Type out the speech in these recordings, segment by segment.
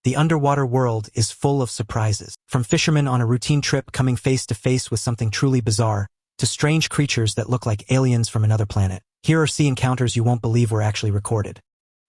The underwater world is full of surprises. From fishermen on a routine trip coming face to face with something truly bizarre, to strange creatures that look like aliens from another planet. Here are sea encounters you won't believe were actually recorded.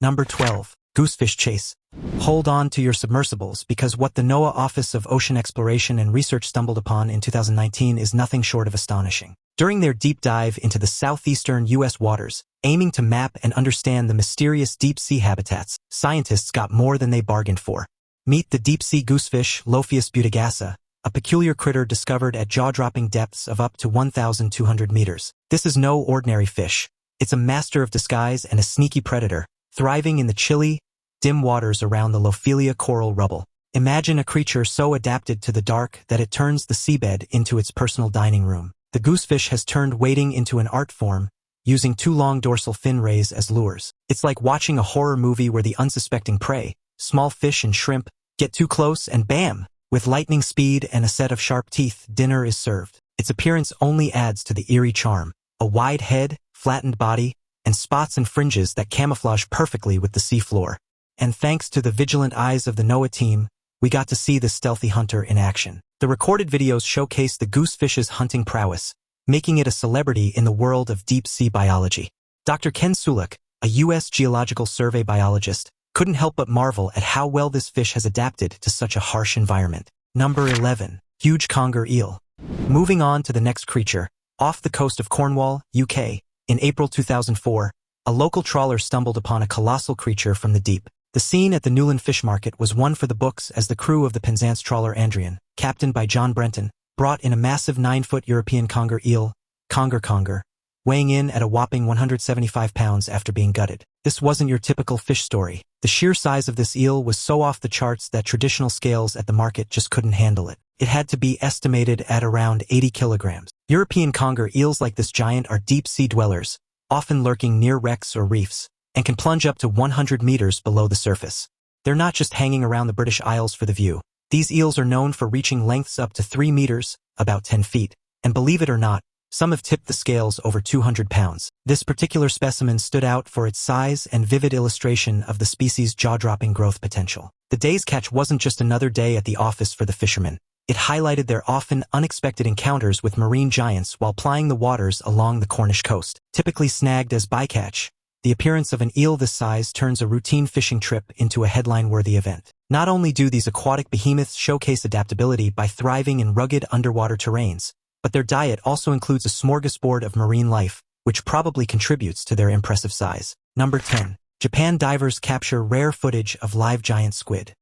Number 12. Goosefish chase. Hold on to your submersibles because what the NOAA Office of Ocean Exploration and Research stumbled upon in 2019 is nothing short of astonishing. During their deep dive into the southeastern U.S. waters, aiming to map and understand the mysterious deep-sea habitats, scientists got more than they bargained for. Meet the deep-sea goosefish, Lophius butagassa, a peculiar critter discovered at jaw-dropping depths of up to 1,200 meters. This is no ordinary fish. It's a master of disguise and a sneaky predator, thriving in the chilly, dim waters around the Lophelia coral rubble. Imagine a creature so adapted to the dark that it turns the seabed into its personal dining room. The goosefish has turned wading into an art form, using 2 long dorsal fin rays as lures. It's like watching a horror movie where the unsuspecting prey, small fish and shrimp, get too close and bam! With lightning speed and a set of sharp teeth, dinner is served. Its appearance only adds to the eerie charm. A wide head, flattened body, and spots and fringes that camouflage perfectly with the seafloor. And thanks to the vigilant eyes of the NOAA team, we got to see this stealthy hunter in action. The recorded videos showcase the goosefish's hunting prowess, making it a celebrity in the world of deep-sea biology. Dr. Ken Sulek, a U.S. Geological Survey biologist, couldn't help but marvel at how well this fish has adapted to such a harsh environment. Number 11. Huge conger eel. Moving on to the next creature, off the coast of Cornwall, UK, in April 2004, a local trawler stumbled upon a colossal creature from the deep. The scene at the Newland Fish Market was one for the books as the crew of the Penzance trawler Andrian, captained by John Brenton, brought in a massive 9-foot European conger eel, conger, weighing in at a whopping 175 pounds after being gutted. This wasn't your typical fish story. The sheer size of this eel was so off the charts that traditional scales at the market just couldn't handle it. It had to be estimated at around 80 kilograms. European conger eels like this giant are deep-sea dwellers, often lurking near wrecks or reefs, and can plunge up to 100 meters below the surface. They're not just hanging around the British Isles for the view. These eels are known for reaching lengths up to 3 meters, about 10 feet, and believe it or not, some have tipped the scales over 200 pounds. This particular specimen stood out for its size and vivid illustration of the species' jaw-dropping growth potential. The day's catch wasn't just another day at the office for the fishermen. It highlighted their often unexpected encounters with marine giants while plying the waters along the Cornish coast. Typically snagged as bycatch, the appearance of an eel this size turns a routine fishing trip into a headline-worthy event. Not only do these aquatic behemoths showcase adaptability by thriving in rugged underwater terrains, but their diet also includes a smorgasbord of marine life, which probably contributes to their impressive size. Number 10. Japan divers capture rare footage of live giant squid.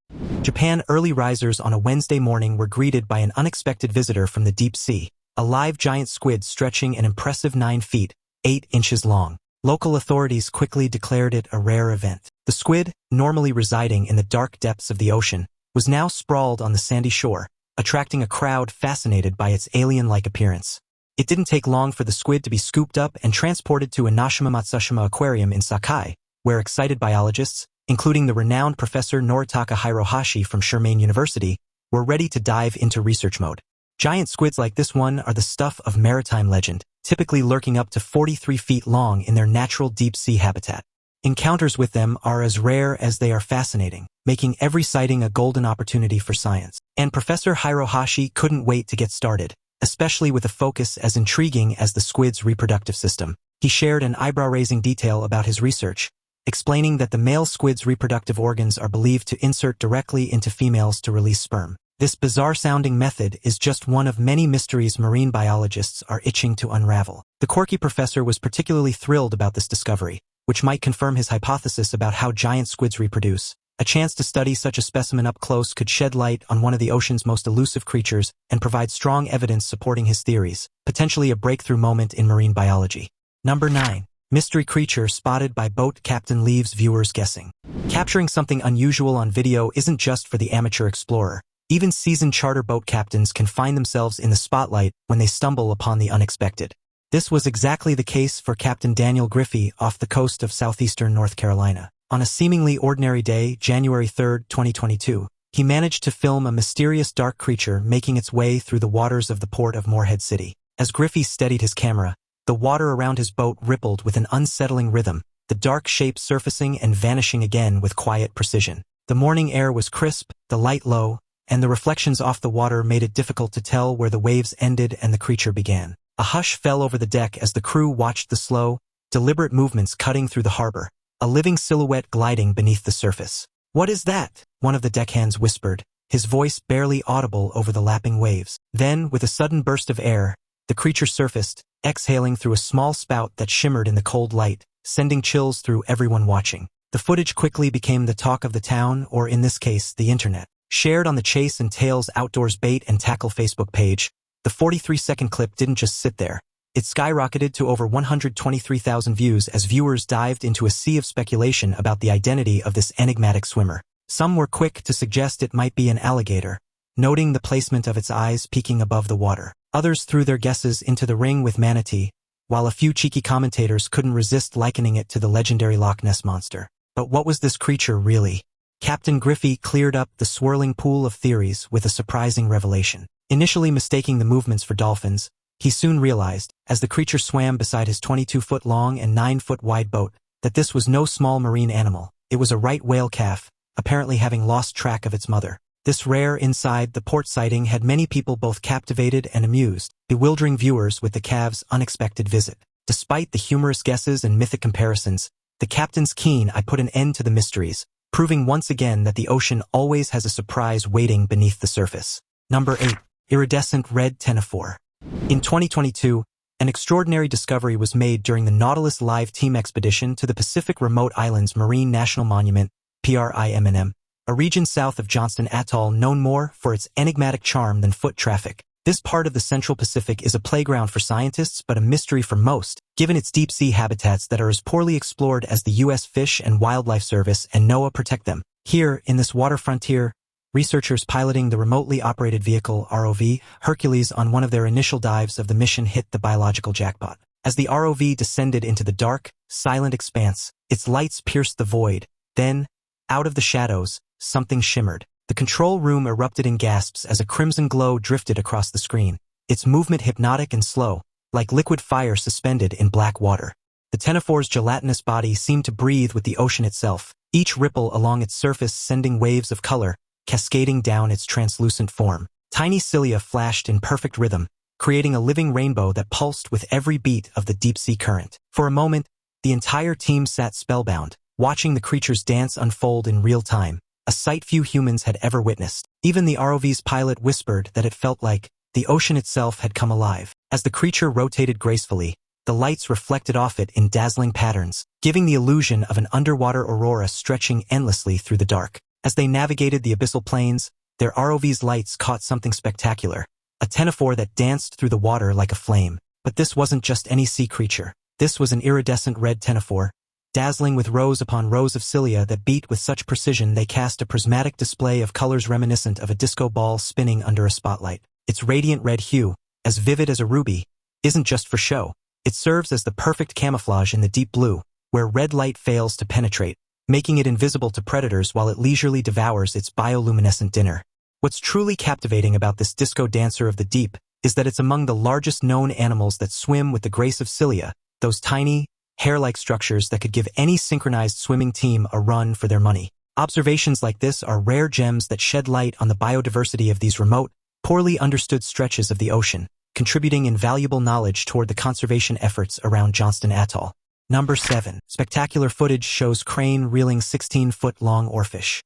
Japan early risers on a Wednesday morning were greeted by an unexpected visitor from the deep sea, a live giant squid stretching an impressive 9 feet, 8 inches long. Local authorities quickly declared it a rare event. The squid, normally residing in the dark depths of the ocean, was now sprawled on the sandy shore, attracting a crowd fascinated by its alien-like appearance. It didn't take long for the squid to be scooped up and transported to a Nashima Matsushima Aquarium in Sakai, where excited biologists, including the renowned Professor Noritaka Hirohashi from Sherman University, were ready to dive into research mode. Giant squids like this one are the stuff of maritime legend, typically lurking up to 43 feet long in their natural deep-sea habitat. Encounters with them are as rare as they are fascinating, making every sighting a golden opportunity for science. And Professor Hirohashi couldn't wait to get started, especially with a focus as intriguing as the squid's reproductive system. He shared an eyebrow-raising detail about his research, explaining that the male squid's reproductive organs are believed to insert directly into females to release sperm. This bizarre-sounding method is just one of many mysteries marine biologists are itching to unravel. The quirky professor was particularly thrilled about this discovery, which might confirm his hypothesis about how giant squids reproduce. A chance to study such a specimen up close could shed light on one of the ocean's most elusive creatures and provide strong evidence supporting his theories, potentially a breakthrough moment in marine biology. Number 9. Mystery creature spotted by boat captain leaves viewers guessing. Capturing something unusual on video isn't just for the amateur explorer. Even seasoned charter boat captains can find themselves in the spotlight when they stumble upon the unexpected. This was exactly the case for Captain Daniel Griffey off the coast of southeastern North Carolina. On a seemingly ordinary day, January 3, 2022, he managed to film a mysterious dark creature making its way through the waters of the port of Morehead City. As Griffey steadied his camera, the water around his boat rippled with an unsettling rhythm, the dark shape surfacing and vanishing again with quiet precision. The morning air was crisp, the light low, and the reflections off the water made it difficult to tell where the waves ended and the creature began. A hush fell over the deck as the crew watched the slow, deliberate movements cutting through the harbor, a living silhouette gliding beneath the surface. "What is that?" one of the deckhands whispered, his voice barely audible over the lapping waves. Then, with a sudden burst of air, the creature surfaced, exhaling through a small spout that shimmered in the cold light, sending chills through everyone watching. The footage quickly became the talk of the town, or in this case, the internet. Shared on the Chase and Tails Outdoors Bait and Tackle Facebook page, the 43-second clip didn't just sit there. It skyrocketed to over 123,000 views as viewers dived into a sea of speculation about the identity of this enigmatic swimmer. Some were quick to suggest it might be an alligator, noting the placement of its eyes peeking above the water. Others threw their guesses into the ring with manatee, while a few cheeky commentators couldn't resist likening it to the legendary Loch Ness monster. But what was this creature really? Captain Griffey cleared up the swirling pool of theories with a surprising revelation. Initially mistaking the movements for dolphins, he soon realized, as the creature swam beside his 22-foot-long and 9-foot-wide boat, that this was no small marine animal. It was a right whale calf, apparently having lost track of its mother. This rare inside the port sighting had many people both captivated and amused, bewildering viewers with the calf's unexpected visit. Despite the humorous guesses and mythic comparisons, the captain's keen eye put an end to the mysteries, proving once again that the ocean always has a surprise waiting beneath the surface. Number 8. Iridescent red ctenophore. In 2022, an extraordinary discovery was made during the Nautilus Live Team expedition to the Pacific Remote Islands Marine National Monument, PRIMNM, a region south of Johnston Atoll known more for its enigmatic charm than foot traffic. This part of the Central Pacific is a playground for scientists but a mystery for most, given its deep-sea habitats that are as poorly explored as the U.S. Fish and Wildlife Service and NOAA protect them. Here, in this water frontier, researchers piloting the remotely operated vehicle ROV Hercules on one of their initial dives of the mission hit the biological jackpot. As the ROV descended into the dark, silent expanse, its lights pierced the void. Then, out of the shadows, something shimmered. The control room erupted in gasps as a crimson glow drifted across the screen, its movement hypnotic and slow, like liquid fire suspended in black water. The ctenophore's gelatinous body seemed to breathe with the ocean itself, each ripple along its surface sending waves of color, cascading down its translucent form. Tiny cilia flashed in perfect rhythm, creating a living rainbow that pulsed with every beat of the deep-sea current. For a moment, the entire team sat spellbound, watching the creature's dance unfold in real time, a sight few humans had ever witnessed. Even the ROV's pilot whispered that it felt like the ocean itself had come alive. As the creature rotated gracefully, the lights reflected off it in dazzling patterns, giving the illusion of an underwater aurora stretching endlessly through the dark. As they navigated the abyssal plains, their ROV's lights caught something spectacular, a ctenophore that danced through the water like a flame. But this wasn't just any sea creature. This was an iridescent red ctenophore, dazzling with rows upon rows of cilia that beat with such precision they cast a prismatic display of colors reminiscent of a disco ball spinning under a spotlight. Its radiant red hue, as vivid as a ruby, isn't just for show. It serves as the perfect camouflage in the deep blue, where red light fails to penetrate, making it invisible to predators while it leisurely devours its bioluminescent dinner. What's truly captivating about this disco dancer of the deep is that it's among the largest known animals that swim with the grace of cilia, those tiny, hair-like structures that could give any synchronized swimming team a run for their money. Observations like this are rare gems that shed light on the biodiversity of these remote, poorly understood stretches of the ocean, contributing invaluable knowledge toward the conservation efforts around Johnston Atoll. Number 7. Spectacular footage shows crane reeling 16-foot-long oarfish.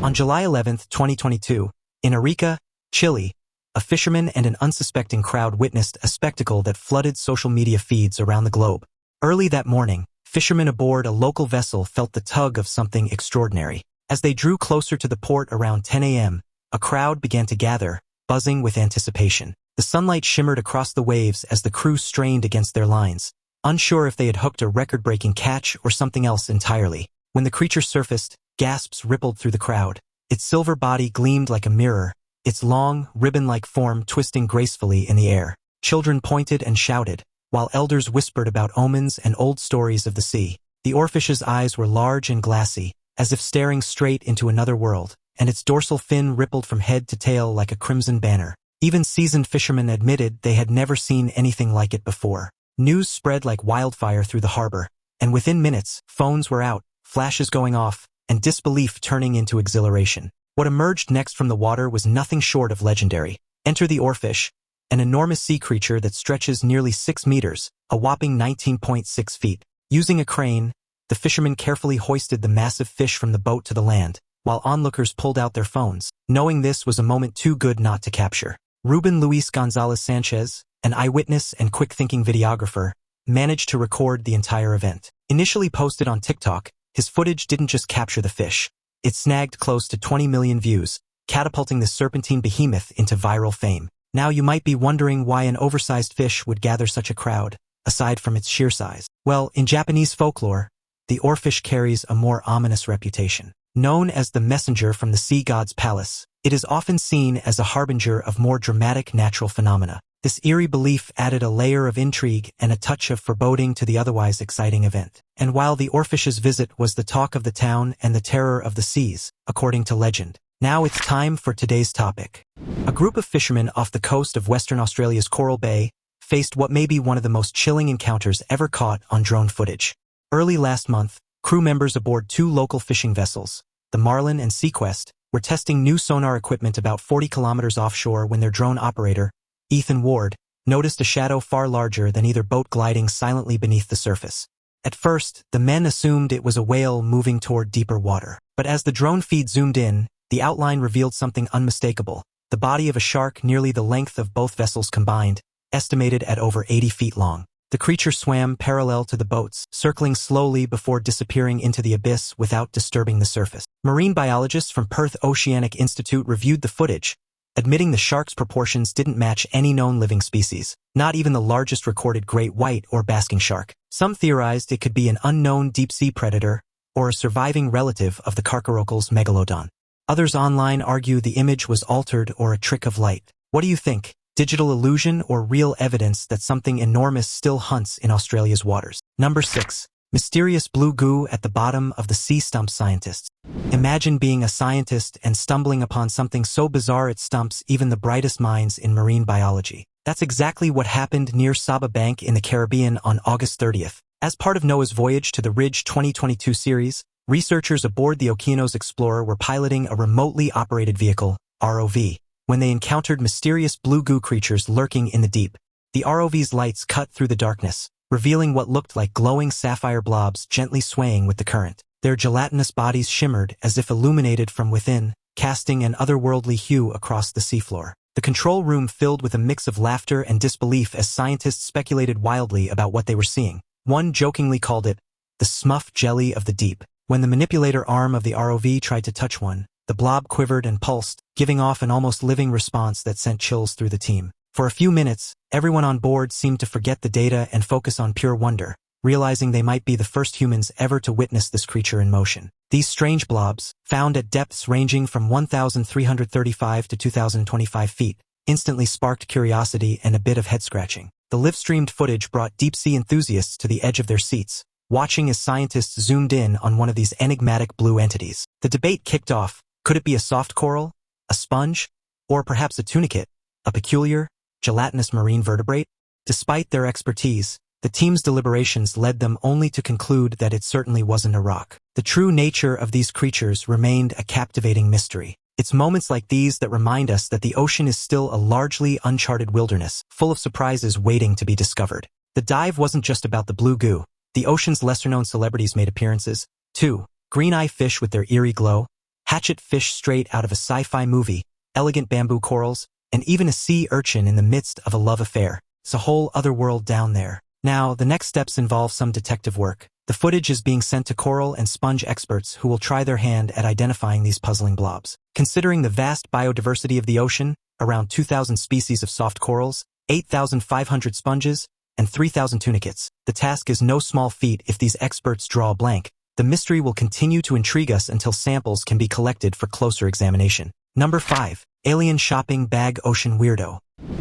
On July 11, 2022, in Arica, Chile, a fisherman and an unsuspecting crowd witnessed a spectacle that flooded social media feeds around the globe. Early that morning, fishermen aboard a local vessel felt the tug of something extraordinary. As they drew closer to the port around 10 a.m., a crowd began to gather, buzzing with anticipation. The sunlight shimmered across the waves as the crew strained against their lines, unsure if they had hooked a record-breaking catch or something else entirely. When the creature surfaced, gasps rippled through the crowd. Its silver body gleamed like a mirror, its long, ribbon-like form twisting gracefully in the air. Children pointed and shouted, while elders whispered about omens and old stories of the sea. The oarfish's eyes were large and glassy, as if staring straight into another world, and its dorsal fin rippled from head to tail like a crimson banner. Even seasoned fishermen admitted they had never seen anything like it before. News spread like wildfire through the harbor, and within minutes, phones were out, flashes going off, and disbelief turning into exhilaration. What emerged next from the water was nothing short of legendary. Enter the oarfish, an enormous sea creature that stretches nearly 6 meters, a whopping 19.6 feet. Using a crane, the fishermen carefully hoisted the massive fish from the boat to the land, while onlookers pulled out their phones, knowing this was a moment too good not to capture. Ruben Luis Gonzalez Sanchez, an eyewitness and quick-thinking videographer, managed to record the entire event. Initially posted on TikTok, his footage didn't just capture the fish. It snagged close to 20 million views, catapulting the serpentine behemoth into viral fame. Now you might be wondering why an oversized fish would gather such a crowd, aside from its sheer size. Well, in Japanese folklore, the oarfish carries a more ominous reputation. Known as the messenger from the sea god's palace, it is often seen as a harbinger of more dramatic natural phenomena. This eerie belief added a layer of intrigue and a touch of foreboding to the otherwise exciting event. And while the oarfish's visit was the talk of the town and the terror of the seas, according to legend, now it's time for today's topic. A group of fishermen off the coast of Western Australia's Coral Bay faced what may be one of the most chilling encounters ever caught on drone footage. Early last month, crew members aboard 2 local fishing vessels, the Marlin and Sequest, were testing new sonar equipment about 40 kilometers offshore when their drone operator, Ethan Ward, noticed a shadow far larger than either boat gliding silently beneath the surface. At first, the men assumed it was a whale moving toward deeper water. But as the drone feed zoomed in, the outline revealed something unmistakable: the body of a shark nearly the length of both vessels combined, estimated at over 80 feet long. The creature swam parallel to the boats, circling slowly before disappearing into the abyss without disturbing the surface. Marine biologists from Perth Oceanic Institute reviewed the footage, admitting the shark's proportions didn't match any known living species, not even the largest recorded great white or basking shark. Some theorized it could be an unknown deep-sea predator or a surviving relative of the Carcharocal's megalodon. Others online argue the image was altered or a trick of light. What do you think? Digital illusion or real evidence that something enormous still hunts in Australia's waters? Number 6. Mysterious blue goo at the bottom of the sea stumps scientists. Imagine being a scientist and stumbling upon something so bizarre it stumps even the brightest minds in marine biology. That's exactly what happened near Saba Bank in the Caribbean on August 30th. As part of NOAA's Voyage to the Ridge 2022 series, researchers aboard the Okeanos Explorer were piloting a remotely operated vehicle, ROV, when they encountered mysterious blue goo creatures lurking in the deep. The ROV's lights cut through the darkness, revealing what looked like glowing sapphire blobs gently swaying with the current. Their gelatinous bodies shimmered as if illuminated from within, casting an otherworldly hue across the seafloor. The control room filled with a mix of laughter and disbelief as scientists speculated wildly about what they were seeing. One jokingly called it the smuff jelly of the deep. When the manipulator arm of the ROV tried to touch one, the blob quivered and pulsed, giving off an almost living response that sent chills through the team. For a few minutes, everyone on board seemed to forget the data and focus on pure wonder, realizing they might be the first humans ever to witness this creature in motion. These strange blobs, found at depths ranging from 1,335 to 2,025 feet, instantly sparked curiosity and a bit of head-scratching. The live-streamed footage brought deep-sea enthusiasts to the edge of their seats, watching as scientists zoomed in on one of these enigmatic blue entities. The debate kicked off. Could it be a soft coral, a sponge, or perhaps a tunicate, a peculiar, gelatinous marine vertebrate? Despite their expertise, the team's deliberations led them only to conclude that it certainly wasn't a rock. The true nature of these creatures remained a captivating mystery. It's moments like these that remind us that the ocean is still a largely uncharted wilderness, full of surprises waiting to be discovered. The dive wasn't just about the blue goo. The ocean's lesser-known celebrities made appearances, too. Green-eye fish with their eerie glow, hatchet fish straight out of a sci-fi movie, elegant bamboo corals, and even a sea urchin in the midst of a love affair. It's a whole other world down there. Now, the next steps involve some detective work. The footage is being sent to coral and sponge experts who will try their hand at identifying these puzzling blobs. Considering the vast biodiversity of the ocean, around 2,000 species of soft corals, 8,500 sponges, and 3,000 tunicates, the task is no small feat if these experts draw a blank. The mystery will continue to intrigue us until samples can be collected for closer examination. Number 5. Alien shopping bag ocean weirdo.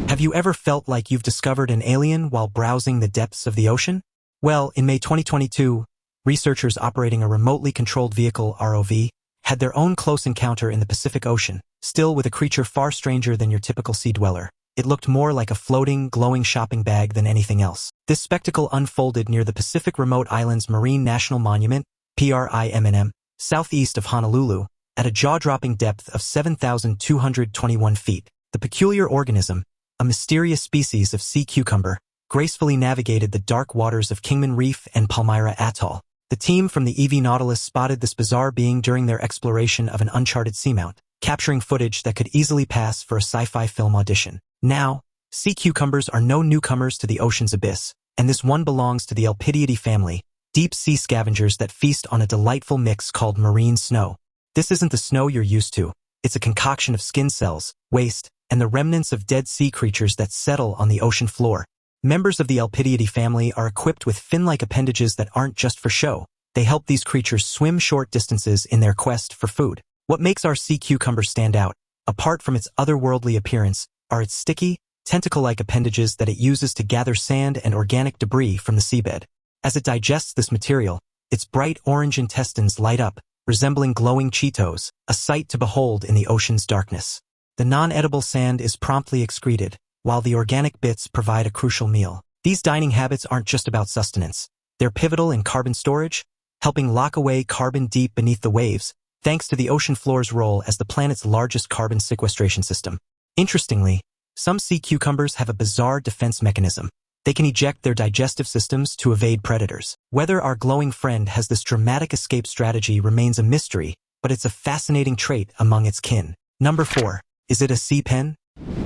Have you ever felt like you've discovered an alien while browsing the depths of the ocean? Well, in May 2022, researchers operating a remotely controlled vehicle, ROV, had their own close encounter in the Pacific Ocean, still with a creature far stranger than your typical sea dweller. It looked more like a floating, glowing shopping bag than anything else. This spectacle unfolded near the Pacific Remote Islands Marine National Monument, PRIMNM, southeast of Honolulu, at a jaw-dropping depth of 7,221 feet. The peculiar organism, a mysterious species of sea cucumber, gracefully navigated the dark waters of Kingman Reef and Palmyra Atoll. The team from the EV Nautilus spotted this bizarre being during their exploration of an uncharted seamount, capturing footage that could easily pass for a sci-fi film audition. Now, sea cucumbers are no newcomers to the ocean's abyss, and this one belongs to the Elpidiidae family, deep-sea scavengers that feast on a delightful mix called marine snow. This isn't the snow you're used to. It's a concoction of skin cells, waste, and the remnants of dead sea creatures that settle on the ocean floor. Members of the Elpidiidae family are equipped with fin-like appendages that aren't just for show. They help these creatures swim short distances in their quest for food. What makes our sea cucumber stand out, apart from its otherworldly appearance, are its sticky, tentacle-like appendages that it uses to gather sand and organic debris from the seabed. As it digests this material, its bright orange intestines light up, resembling glowing Cheetos, a sight to behold in the ocean's darkness. The non-edible sand is promptly excreted, while the organic bits provide a crucial meal. These dining habits aren't just about sustenance. They're pivotal in carbon storage, helping lock away carbon deep beneath the waves, thanks to the ocean floor's role as the planet's largest carbon sequestration system. Interestingly, some sea cucumbers have a bizarre defense mechanism. They can eject their digestive systems to evade predators. Whether our glowing friend has this dramatic escape strategy remains a mystery, but it's a fascinating trait among its kin. Number 4. Is it a sea pen?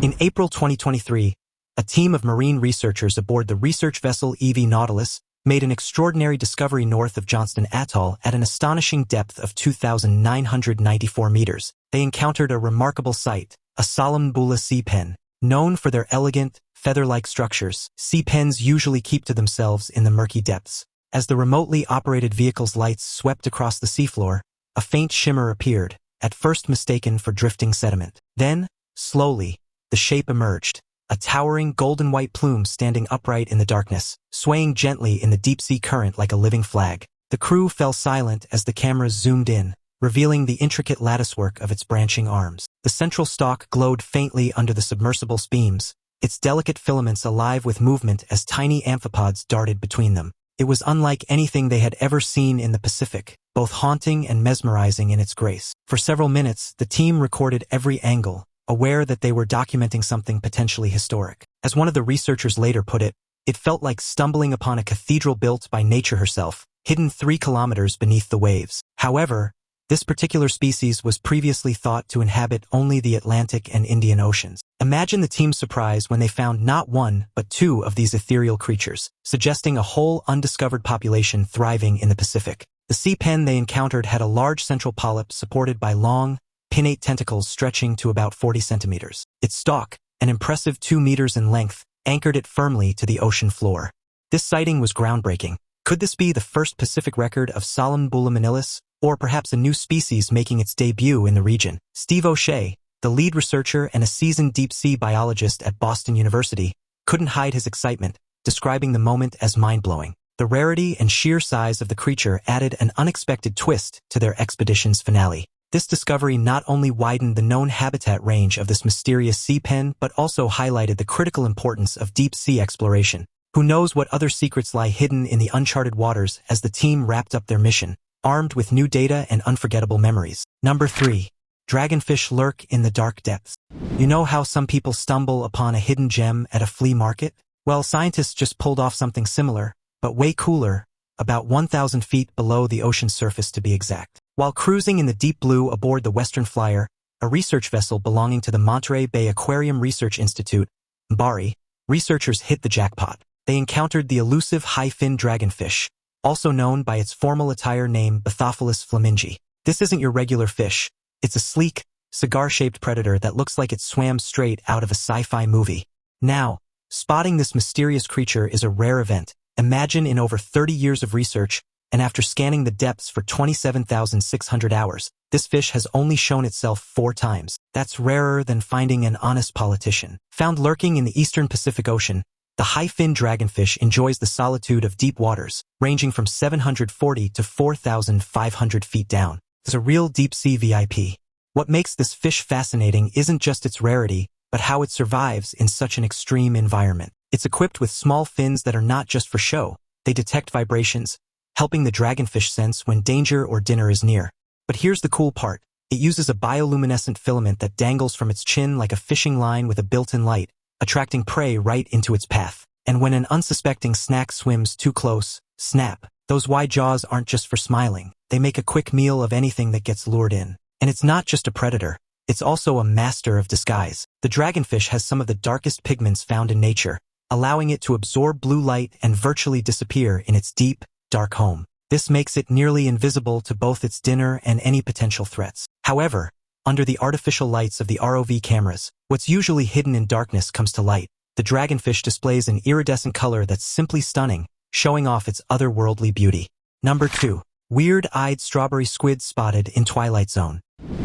In April 2023, a team of marine researchers aboard the research vessel EV Nautilus made an extraordinary discovery north of Johnston Atoll at an astonishing depth of 2,994 meters. They encountered a remarkable sight, a Solombula sea pen. Known for their elegant, feather-like structures, sea pens usually keep to themselves in the murky depths. As the remotely operated vehicle's lights swept across the seafloor, a faint shimmer appeared, at first mistaken for drifting sediment. Then, slowly, the shape emerged, a towering golden-white plume standing upright in the darkness, swaying gently in the deep-sea current like a living flag. The crew fell silent as the cameras zoomed in, revealing the intricate latticework of its branching arms. The central stalk glowed faintly under the submersible's beams, its delicate filaments alive with movement as tiny amphipods darted between them. It was unlike anything they had ever seen in the Pacific, both haunting and mesmerizing in its grace. For several minutes, the team recorded every angle, aware that they were documenting something potentially historic. As one of the researchers later put it, it felt like stumbling upon a cathedral built by nature herself, hidden 3 kilometers beneath the waves. However, this particular species was previously thought to inhabit only the Atlantic and Indian Oceans. Imagine the team's surprise when they found not 1 but 2 of these ethereal creatures, suggesting a whole undiscovered population thriving in the Pacific. The sea pen they encountered had a large central polyp supported by long, pinnate tentacles stretching to about 40 centimeters. Its stalk, an impressive 2 meters in length, anchored it firmly to the ocean floor. This sighting was groundbreaking. Could this be the first Pacific record of Solombula manilis, or perhaps a new species making its debut in the region? Steve O'Shea, the lead researcher and a seasoned deep-sea biologist at Boston University, couldn't hide his excitement, describing the moment as mind-blowing. The rarity and sheer size of the creature added an unexpected twist to their expedition's finale. This discovery not only widened the known habitat range of this mysterious sea pen but also highlighted the critical importance of deep-sea exploration. Who knows what other secrets lie hidden in the uncharted waters as the team wrapped up their mission, armed with new data and unforgettable memories. Number 3. Dragonfish lurk in the dark depths. You know how some people stumble upon a hidden gem at a flea market? Well, scientists just pulled off something similar, but way cooler, about 1,000 feet below the ocean's surface to be exact. While cruising in the deep blue aboard the Western Flyer, a research vessel belonging to the Monterey Bay Aquarium Research Institute, MBARI, researchers hit the jackpot. They encountered the elusive high-fin dragonfish, also known by its formal attire name Bathyphalus flamingi. This isn't your regular fish. It's a sleek, cigar-shaped predator that looks like it swam straight out of a sci-fi movie. Now, spotting this mysterious creature is a rare event. Imagine in over 30 years of research, and after scanning the depths for 27,600 hours, this fish has only shown itself 4 times. That's rarer than finding an honest politician. Found lurking in the eastern Pacific Ocean, the high-fin dragonfish enjoys the solitude of deep waters, ranging from 740 to 4,500 feet down. It's a real deep-sea VIP. What makes this fish fascinating isn't just its rarity, but how it survives in such an extreme environment. It's equipped with small fins that are not just for show. They detect vibrations, helping the dragonfish sense when danger or dinner is near. But here's the cool part. It uses a bioluminescent filament that dangles from its chin like a fishing line with a built-in light, attracting prey right into its path. And when an unsuspecting snack swims too close, snap. Those wide jaws aren't just for smiling. They make a quick meal of anything that gets lured in. And it's not just a predator. It's also a master of disguise. The dragonfish has some of the darkest pigments found in nature, allowing it to absorb blue light and virtually disappear in its deep, dark home. This makes it nearly invisible to both its dinner and any potential threats. However, under the artificial lights of the ROV cameras, what's usually hidden in darkness comes to light. The dragonfish displays an iridescent color that's simply stunning, showing off its otherworldly beauty. Number 2. Weird-eyed strawberry squid spotted in Twilight Zone.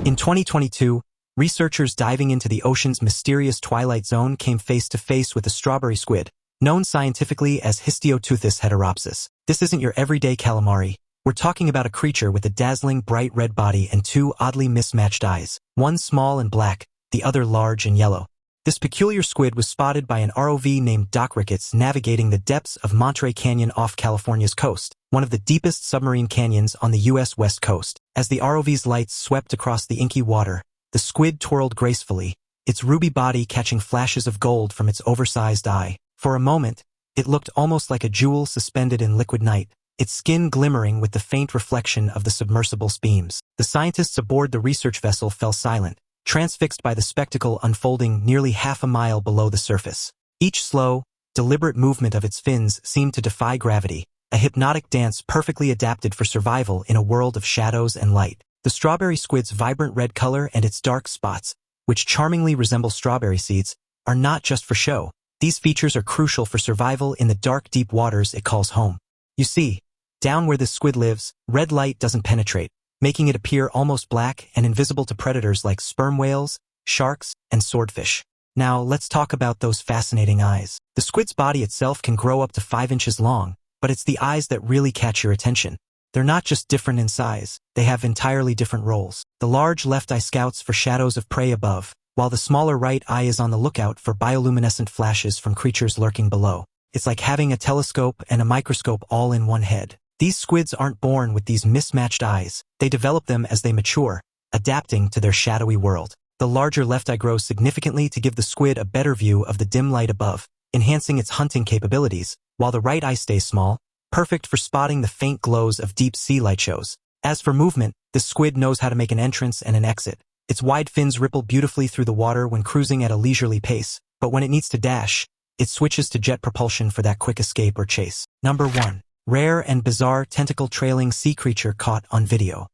In 2022, researchers diving into the ocean's mysterious Twilight Zone came face to face with a strawberry squid, known scientifically as Histiotuthis heteropsis. This isn't your everyday calamari. We're talking about a creature with a dazzling bright red body and two oddly mismatched eyes, one small and black, the other large and yellow. This peculiar squid was spotted by an ROV named Doc Ricketts navigating the depths of Monterey Canyon off California's coast, one of the deepest submarine canyons on the U.S. West Coast. As the ROV's lights swept across the inky water, the squid twirled gracefully, its ruby body catching flashes of gold from its oversized eye. For a moment, it looked almost like a jewel suspended in liquid night, its skin glimmering with the faint reflection of the submersible's beams. The scientists aboard the research vessel fell silent, transfixed by the spectacle unfolding nearly half a mile below the surface. Each slow, deliberate movement of its fins seemed to defy gravity, a hypnotic dance perfectly adapted for survival in a world of shadows and light. The strawberry squid's vibrant red color and its dark spots, which charmingly resemble strawberry seeds, are not just for show. These features are crucial for survival in the dark, deep waters it calls home. You see, down where this squid lives, red light doesn't penetrate, making it appear almost black and invisible to predators like sperm whales, sharks, and swordfish. Now, let's talk about those fascinating eyes. The squid's body itself can grow up to 5 inches long, but it's the eyes that really catch your attention. They're not just different in size, they have entirely different roles. The large left eye scouts for shadows of prey above, while the smaller right eye is on the lookout for bioluminescent flashes from creatures lurking below. It's like having a telescope and a microscope all in one head. These squids aren't born with these mismatched eyes. They develop them as they mature, adapting to their shadowy world. The larger left eye grows significantly to give the squid a better view of the dim light above, enhancing its hunting capabilities, while the right eye stays small, perfect for spotting the faint glows of deep-sea light shows. As for movement, the squid knows how to make an entrance and an exit. Its wide fins ripple beautifully through the water when cruising at a leisurely pace, but when it needs to dash, it switches to jet propulsion for that quick escape or chase. Number 1. Rare and bizarre tentacle-trailing sea creature caught on video.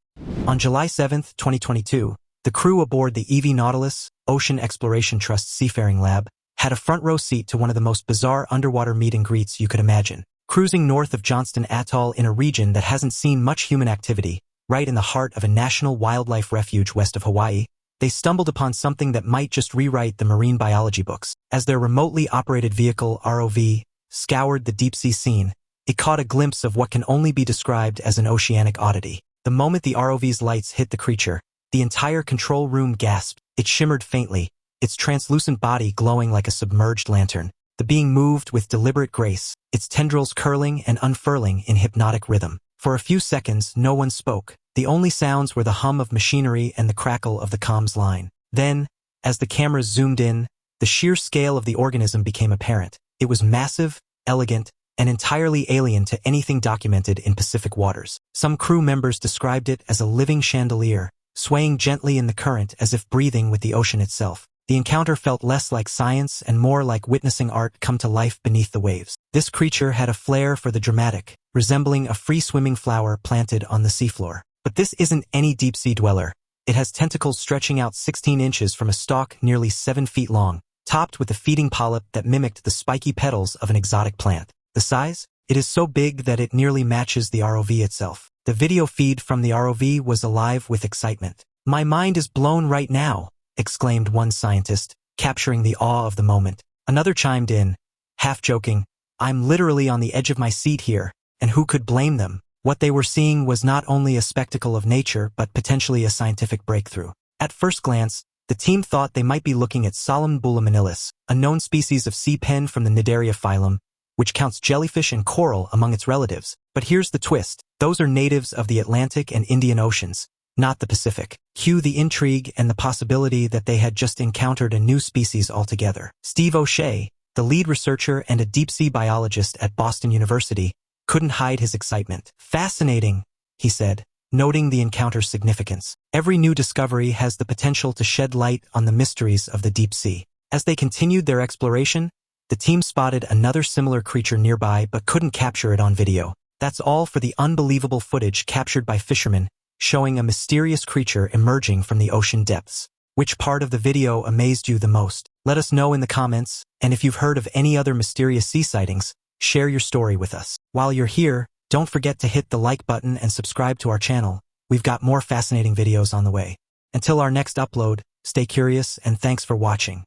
On July 7, 2022, the crew aboard the EV Nautilus, Ocean Exploration Trust Seafaring Lab, had a front-row seat to one of the most bizarre underwater meet-and-greets you could imagine. Cruising north of Johnston Atoll in a region that hasn't seen much human activity, right in the heart of a national wildlife refuge west of Hawaii, they stumbled upon something that might just rewrite the marine biology books. As their remotely operated vehicle, ROV, scoured the deep-sea scene, it caught a glimpse of what can only be described as an oceanic oddity. The moment the ROV's lights hit the creature, the entire control room gasped. It shimmered faintly, its translucent body glowing like a submerged lantern. The being moved with deliberate grace, its tendrils curling and unfurling in hypnotic rhythm. For a few seconds, no one spoke. The only sounds were the hum of machinery and the crackle of the comms line. Then, as the cameras zoomed in, the sheer scale of the organism became apparent. It was massive, elegant, and entirely alien to anything documented in Pacific waters. Some crew members described it as a living chandelier, swaying gently in the current as if breathing with the ocean itself. The encounter felt less like science and more like witnessing art come to life beneath the waves. This creature had a flair for the dramatic, resembling a free-swimming flower planted on the seafloor. But this isn't any deep-sea dweller. It has tentacles stretching out 16 inches from a stalk nearly 7 feet long, topped with a feeding polyp that mimicked the spiky petals of an exotic plant. The size? It is so big that it nearly matches the ROV itself. The video feed from the ROV was alive with excitement. "My mind is blown right now," exclaimed one scientist, capturing the awe of the moment. Another chimed in, half joking, "I'm literally on the edge of my seat here," and who could blame them? What they were seeing was not only a spectacle of nature but potentially a scientific breakthrough. At first glance, the team thought they might be looking at Solemnbula manilis, a known species of sea pen from the Cnidaria phylum, which counts jellyfish and coral among its relatives. But here's the twist. Those are natives of the Atlantic and Indian Oceans, not the Pacific. Cue the intrigue and the possibility that they had just encountered a new species altogether. Steve O'Shea, the lead researcher and a deep-sea biologist at Boston University, couldn't hide his excitement. "Fascinating," he said, noting the encounter's significance. "Every new discovery has the potential to shed light on the mysteries of the deep sea." As they continued their exploration, the team spotted another similar creature nearby but couldn't capture it on video. That's all for the unbelievable footage captured by fishermen showing a mysterious creature emerging from the ocean depths. Which part of the video amazed you the most? Let us know in the comments, and if you've heard of any other mysterious sea sightings, share your story with us. While you're here, don't forget to hit the like button and subscribe to our channel. We've got more fascinating videos on the way. Until our next upload, stay curious and thanks for watching.